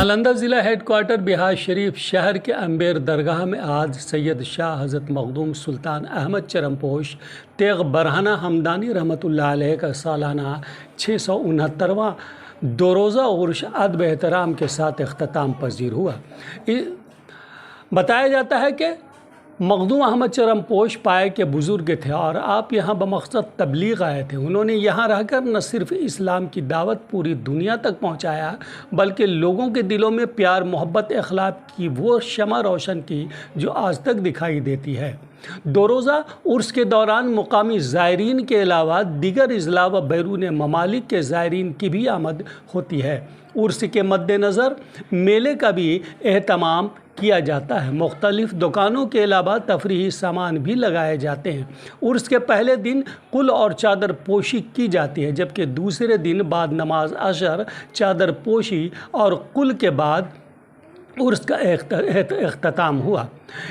नालंदा ज़िला हेडक्वार्टर बिहार शरीफ शहर के अम्बेर दरगाह में आज सैयद शाह हज़रत मखदूम सुल्तान अहमद चरमपोश तेग बरहाना हमदानी रहमतुल्लाह अलैह का सालाना 669वां दो रोज़ा उर्स अदब एहतराम के साथ अख्ताम पजीर हुआ। बताया जाता है कि मखदूम अहमद चरमपोश पाए के बुज़ुर्ग थे और आप यहाँ बमक़सद तबलीग आए थे। उन्होंने यहाँ रहकर न सिर्फ इस्लाम की दावत पूरी दुनिया तक पहुँचाया बल्कि लोगों के दिलों में प्यार मोहब्बत अखलाक की वो शमा रोशन की जो आज तक दिखाई देती है। दो रोज़ा उर्स के दौरान मुकामी ज़ायरीन के अलावा दीगर अज़ला व बैरून ममालिक के ज़ायरीन की भी आमद होती है। उर्स के मद्देनज़र मेले का भी एहतमाम किया जाता है। मुख्तलिफ़ दुकानों के अलावा तफरीही सामान भी लगाए जाते हैं। उर्स के पहले दिन कुल और चादर पोशी की जाती है, जबकि दूसरे दिन बाद नमाज अशर, चादर पोशी और कुल के बाद उर्स का अख्ताम हुआ।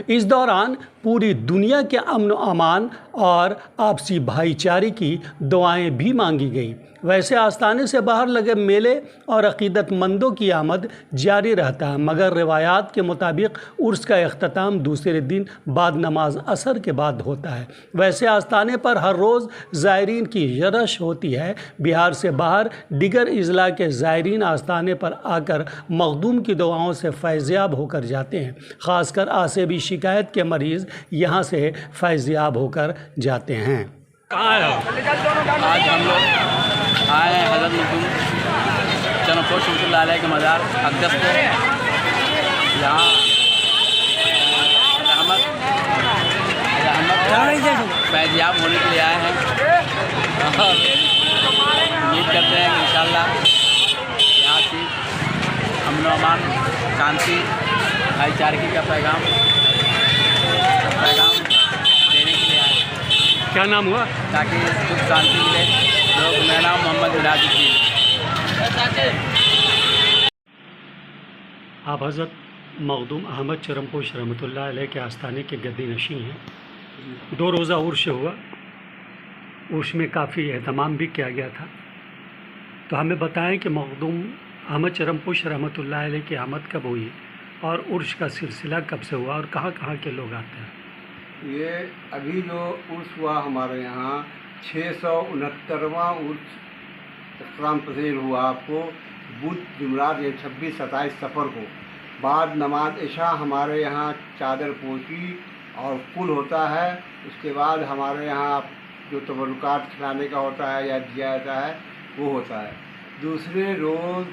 इस दौरान पूरी दुनिया के अमन व अमान और आपसी भाईचारे की दुआएं भी मांगी गई। वैसे आस्थाने से बाहर लगे मेले और अक़ीदतमंदों की आमद जारी रहता है, मगर रिवायात के मुताबिक उर्स का अख्ताम दूसरे दिन बाद नमाज असर के बाद होता है। वैसे आस्थाने पर हर रोज़ ज़ायरीन की यरश होती है। बिहार से बाहर दिगर अज़ला के ज़ायरीन आस्थाने पर आकर मखदूम की दुआओं से फैज़याब होकर जाते हैं। ख़ासकर आसेबी शिकायत के मरीज़ यहाँ से फैज़याब होकर जाते हैं। कहाँ है आज हम लोग आए हैं हज़रत मखदूम चरमपोश रहमतुल्लाह अलैह के मज़ार अक़दस को। यहाँ रहमत फैज़याब होने के लिए आए हैं और उम्मीद करते हैं कि इंशाअल्लाह यहाँ की अमन व अमान, शांति, भाईचारगी का पैगाम देने के लिए आए। क्या नाम हुआ? ताकि सुख शांति मिले। लोग, मेरा नाम मोहम्मद मिनाजुद्दीन। आप हज़रत मखदूम अहमद चरमपोश रहमतुल्लाह अलैह के आस्थाने के गद्दी नशी हैं। दो रोज़ा उर्स हुआ, उर्स में काफ़ी एहतमाम भी किया गया था। तो हमें बताएं कि मखदूम अहमद चरमपोश रहमतुल्लाह अलैह की आमद कब हुई और उर्स का सिलसिला कब से हुआ और कहाँ के लोग आते हैं? ये अभी जो उर्स हुआ हमारे यहाँ 669वां उर्स इस्लाम पसीर हुआ आपको बुध जुमरात 26-27 सफ़र को बाद नमाज इशा हमारे यहाँ चादर पोशी और कुल होता है। उसके बाद हमारे यहाँ जो तबरुकात खिलाने का होता है या दिया जाता है वो होता है। दूसरे रोज़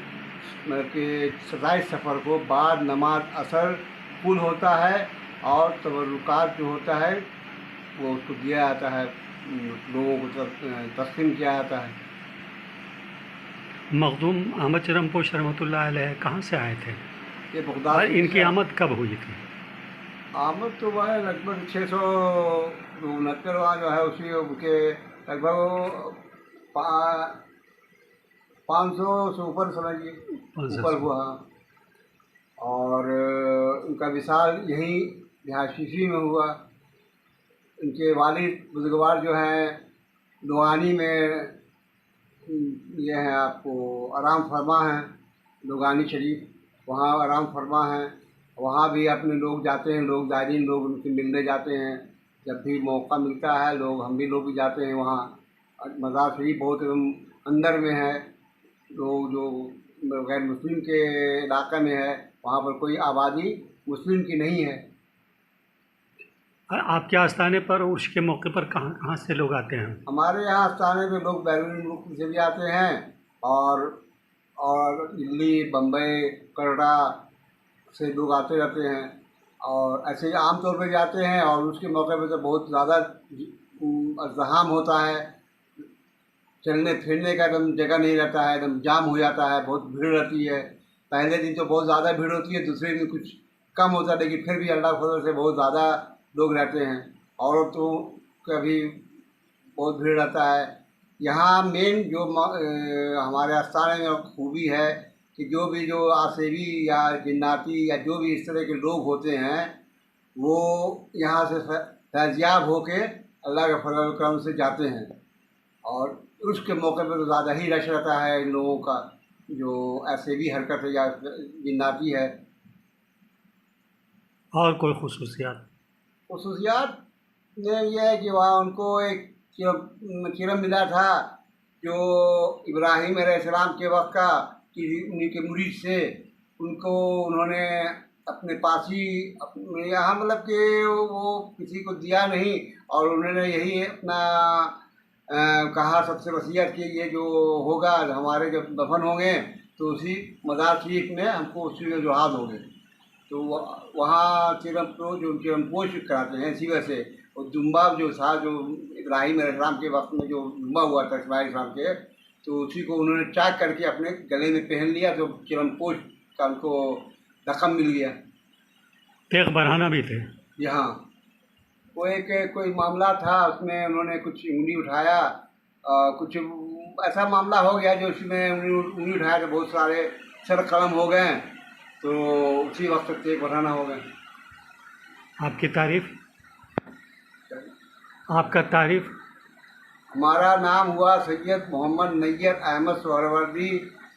मतलब कि 27 सफ़र को बाद नमाज असर कुल होता है और तबरुकात जो होता है वो उसको दिया जाता है, लोगों को तस्लीम किया जाता है। मखदूम अहमद चरमपोश रहमतुल्लाह अलैह कहाँ से आए थे? ये बगदाद। इनकी आमद कब हुई थी? आमद तो वह है लगभग 669वां जो है उसी के लगभग 500 से ऊपर समझिए ऊपर हुआ। और उनका विसाल यहीं बिहार शीशी में हुआ। इनके वालिद बुजुर्गवार जो हैं लोहानी में ये हैं आपको आराम फरमा हैं, लोगानी शरीफ, वहाँ आराम फरमा हैं। वहाँ भी अपने लोग जाते हैं, लोग ज़ायरीन लोग उनसे मिलने जाते हैं। जब भी मौका मिलता है लोग, हम भी लोग भी जाते हैं वहाँ। मज़ार शरीफ बहुत अंदर में है। लोग जो गैर मुस्लिम के इलाक़े में है वहाँ पर कोई आबादी मुस्लिम की नहीं है। आपके आस्थाने पर उर्स के मौके पर कहाँ से लोग आते हैं? हमारे यहाँ आस्थाने पे लोग बैरून मुल्क से भी आते हैं और दिल्ली, बम्बई, कनाडा से लोग आते रहते हैं और ऐसे ही आम तौर पर जाते हैं। और उसके मौके पे तो बहुत ज़्यादा अज़्ज़हाम होता है, चलने फिरने का एकदम जगह नहीं रहता है, एकदम जाम हो जाता है, बहुत भीड़ रहती है। पहले दिन तो बहुत ज़्यादा भीड़ होती है, दूसरे दिन कुछ कम होता है, लेकिन फिर भी अल्लाह के फज़ल से बहुत ज़्यादा लोग रहते हैं। औरतों का भी बहुत भीड़ रहता है। यहाँ मेन जो हमारे आस्थाने में खूबी है कि जो आसेबी या जिन्नाती या जो भी इस तरह के लोग होते हैं वो यहाँ से फैज़याब होके अल्लाह के फज़ल करम से जाते हैं। और उसके मौके पर तो ज़्यादा ही रश रहता है इन लोगों का। जो ऐसे भी हरकत है या जिन्नाती है। और कोई खुसूसियात? खसूसियात में यह है कि वहाँ उनको एक चिरम मिला था जो इब्राहिम अलैहिस्सलाम के वक्त का, कि उन्हीं के मुरीद से उनको उन्होंने अपने पास ही यहाँ मतलब कि वो किसी को दिया नहीं, और उन्होंने यही अपना कहा सबसे वसीयत कि ये जो होगा हमारे जब दफन होंगे तो उसी मज़ार शरीफ में हमको उसी में जुहाद होंगे। तो वहाँ चिरमपोश कराते हैं। इसी वजह से और जुम्बा जो था, जो इब्राहिम अलैहिस्सलाम के वक्त में जो जुम्बा हुआ था इस्माइल अलैहिस्सलाम के, तो उसी को उन्होंने चाक करके अपने गले में पहन लिया, तो चिरमपोश का उनको रकम मिल गया। तेग बरहाना भी थे यहाँ वो एक कोई मामला था, उसमें उन्होंने कुछ उंगली उठाया, कुछ ऐसा मामला हो गया जो उसमें उंगली उठाया तो बहुत सारे सर कलम हो गए, तो उसी वक्त तेग बरहाना हो गए। आपकी तारीफ? आपका तारीफ? हमारा नाम हुआ सैयद मोहम्मद नैय्यर अहमद सोहरवर्दी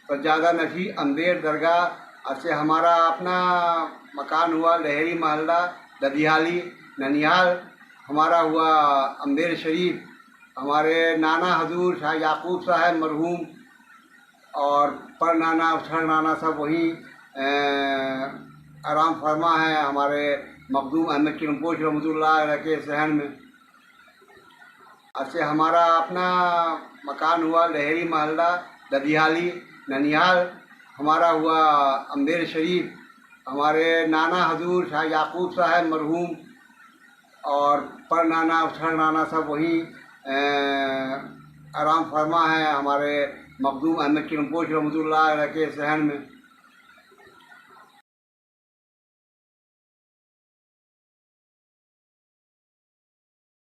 सज्जादा नशी अम्बेर दरगाह। से हमारा अपना मकान हुआ लहरी महल्ला ददियाली ननिहाल। हमारा हुआ अम्बेर शरीफ। हमारे नाना हजूर शाह याकूब साहब मरहूम और पर नाना छर नाना सब वहीं आराम फरमा है, हमारे मखदूम अहमद चिरमपोश रहमतुल्लाह के सहन में। ऐसे हमारा अपना मकान हुआ लहरी महल्ला ददियाली ननिहाल। हमारा हुआ अम्बेर शरीफ। हमारे नाना हजूर शाह याकूब साहब मरहूम और पर नाना छर नाना सब वहीं आराम फरमा है, हमारे मखदूम अहमद चिरमपोश रहमतुल्लाह के सहन में।